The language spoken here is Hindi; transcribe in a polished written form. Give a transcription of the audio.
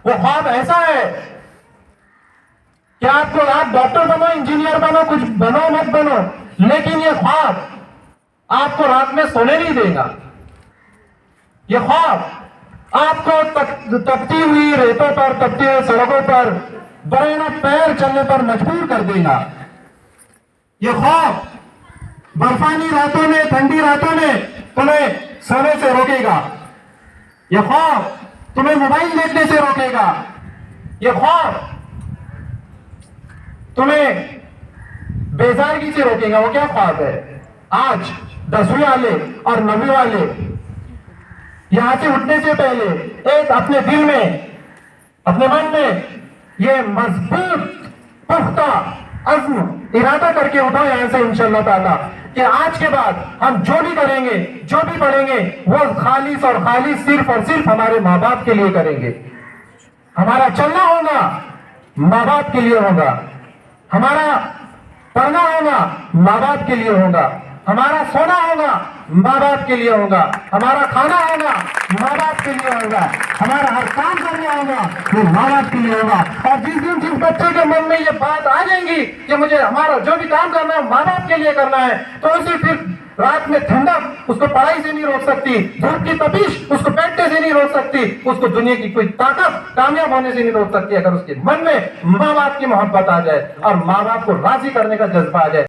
वो ख्वाब ऐसा है कि आप डॉक्टर बनो, इंजीनियर बनो, कुछ बनो मत बनो, लेकिन ये ख्वाब आपको रात में सोने नहीं देगा। ये ख्वाब आपको तपती हुई रेतों पर, तपती हुई सड़कों पर बिना पैर चलने पर मजबूर कर देगा। ये ख्वाब बर्फानी रातों में, ठंडी रातों में तुम्हें सोने से रोकेगा। ये ख्वाब तुम्हें मोबाइल देखने से रोकेगा। ये ख्वाब तुम्हें बेजारगी से रोकेगा। वो क्या ख्वाब है? आज 10वीं वाले और 9वीं वाले यहां से उठने से पहले एक अपने दिल में, अपने मन में ये मजबूत पुख्ता अज़्म इरादा करके उठो यहां से इंशाअल्लाह ताला कि आज के बाद हम जो भी करेंगे, जो भी पढ़ेंगे, वो खालिस और खालिस सिर्फ और सिर्फ हमारे माँ बाप के लिए करेंगे। हमारा चलना होगा माँ बाप के लिए होगा, हमारा पढ़ना होगा माँ बाप के लिए होगा, हमारा सोना होगा माँ बाप के लिए होगा, हमारा खाना होगा माँ बाप के लिए होगा, हमारा हर काम करना होगा वो माँ बाप के लिए होगा। और जिस दिन जिस बच्चे के मन में ये बात आ जाएंगी कि मुझे हमारा जो भी काम करना है माँ बाप के लिए करना है, तो उसे फिर रात में ठंडक उसको पढ़ाई से नहीं रोक सकती, धूप की तपिश उसको बैठने से नहीं रोक सकती, उसको दुनिया की कोई ताकत कामयाब होने से नहीं रोक सकती, अगर उसके मन में माँ बाप की मोहब्बत आ जाए और माँ बाप को राजी करने का जज्बा आ जाए।